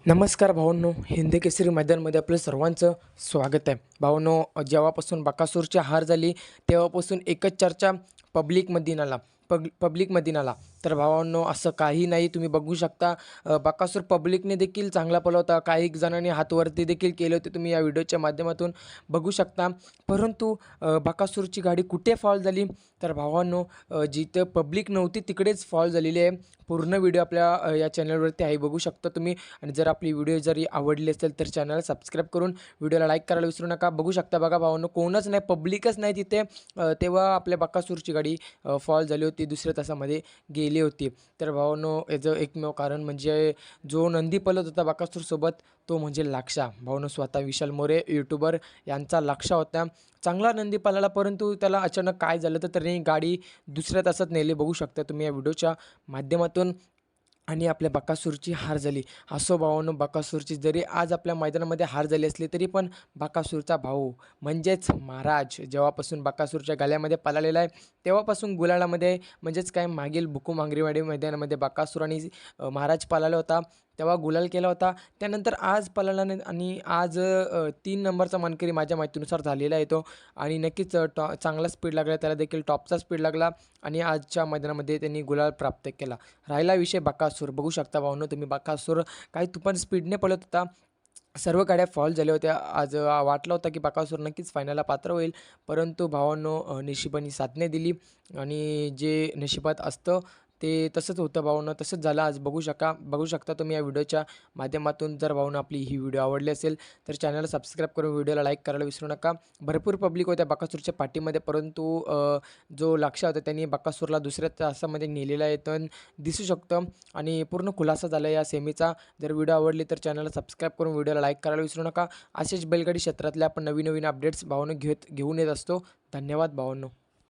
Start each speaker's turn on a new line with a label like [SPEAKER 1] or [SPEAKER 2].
[SPEAKER 1] नमस्कार भावांनो, हिंद केसरी मैदानमध्ये आपलं सर्वांचं स्वागत आहे. भावांनो, जेव्हापासून बकासूरची हार झाली तेव्हापासून एकच चर्चा पब्लिकमध्ये नाला पब्लिकमध्ये नाला. तर भावांनो, असं काही नाही. तुम्ही बघू शकता, बकासूर पब्लिकने देखील चांगला पळवता, काही जणांनी हातवरती देखील केले होते, तुम्ही या व्हिडिओच्या माध्यमातून बघू शकता. परंतु बकासूरची गाडी कुठे फॉल झाली? तर भावांनो, जिथं पब्लिक नव्हती तिकडेच फॉल झालेली आहे. पूर्ण व्हिडिओ आपल्या या चॅनलवरती आहे, बघू शकता तुम्ही. आणि जर आपली व्हिडिओ जरी आवडली असेल तर चॅनलला सबस्क्राईब करून व्हिडिओला लाईक करायला विसरू नका. बघू शकता, बघा भावांनो, कोणच नाही, पब्लिकच नाही तिथे. तेव्हा आपल्या बकासूरची गाडी फॉल झाली होती, दुसऱ्या तासामध्ये गेली होती. तर भावांनो, याचं एकमेव कारण म्हणजे जो नंदी पळत होता बकासूरसोबत तो म्हणजे लाक्षा. भावांनो, स्वतः विशाल मोरे यूट्यूबर यांचा लाक्षा होता. चांगला नंदी पळाला, परंतु त्याला अचानक काय झालं तर त्याने गाडी दुसऱ्या तासात नेली, बघू शकता तुम्ही या व्हिडिओच्या माध्यमातून. आणि आपल्या बकासूरची हार झाली. असो भावांनो, बकासूरची जरी आज आपल्या मैदानामध्ये हार झाली असली तरी पण बकासूरचा भाऊ म्हणजेच महाराज जेव्हापासून बकासूरच्या गळ्यामध्ये पळालेला आहे तेव्हापासून गुलालामध्ये, म्हणजेच काय, मागील बुकुमांगरीवाडी मैदानामध्ये बकासूर आणि महाराज पळाला होता, तेव्हा गुलाल केला होता. त्यानंतर आज पळाला नाही आणि आज 3 नंबरचा मानकरी माझ्या माहितीनुसार झालेला आहे तो. आणि नक्कीच चांगला स्पीड लागला, त्याला देखील टॉपचा स्पीड लागला आणि आजच्या मैदानामध्ये त्यांनी गुलाल प्राप्त केला. राहिला विषय बकासूर. बघू शकता भावांनो तुम्ही, बकासूर काही तुफान स्पीडने पळत होता. सर्व गाड्या फॉल झाल्या होत्या. आज वाटलं होतं की बकासूर नक्कीच फायनलला पात्र होईल, परंतु भावांनो, नशिबाने साथ नाही दिली आणि जे नशिबात असतं ते तसंच होतं भावांनो, तसंच झालं आज. बघू शकता तुम्ही या व्हिडिओच्या माध्यमातून. जर भावांनो आपली ही व्हिडिओ आवडली असेल तर चॅनलला सबस्क्राईब करून व्हिडिओला लाईक करायला विसरू नका. भरपूर पब्लिक होत्या बकासूरच्या पाठीमध्ये, परंतु जो लक्ष होता त्यांनी बकासूरला दुसऱ्या तासामध्ये नेलेला आहे तर दिसू शकतं. आणि पूर्ण खुलासा झाला या सेमीचा. जर व्हिडिओ आवडली तर चॅनलला सबस्क्राईब करून व्हिडिओला लाईक करायला विसरू नका. असेच बैलगाडी क्षेत्रातले आपण नवीन नवीन अपडेट्स भावांनो घेऊन येत असतो. धन्यवाद भावांनो.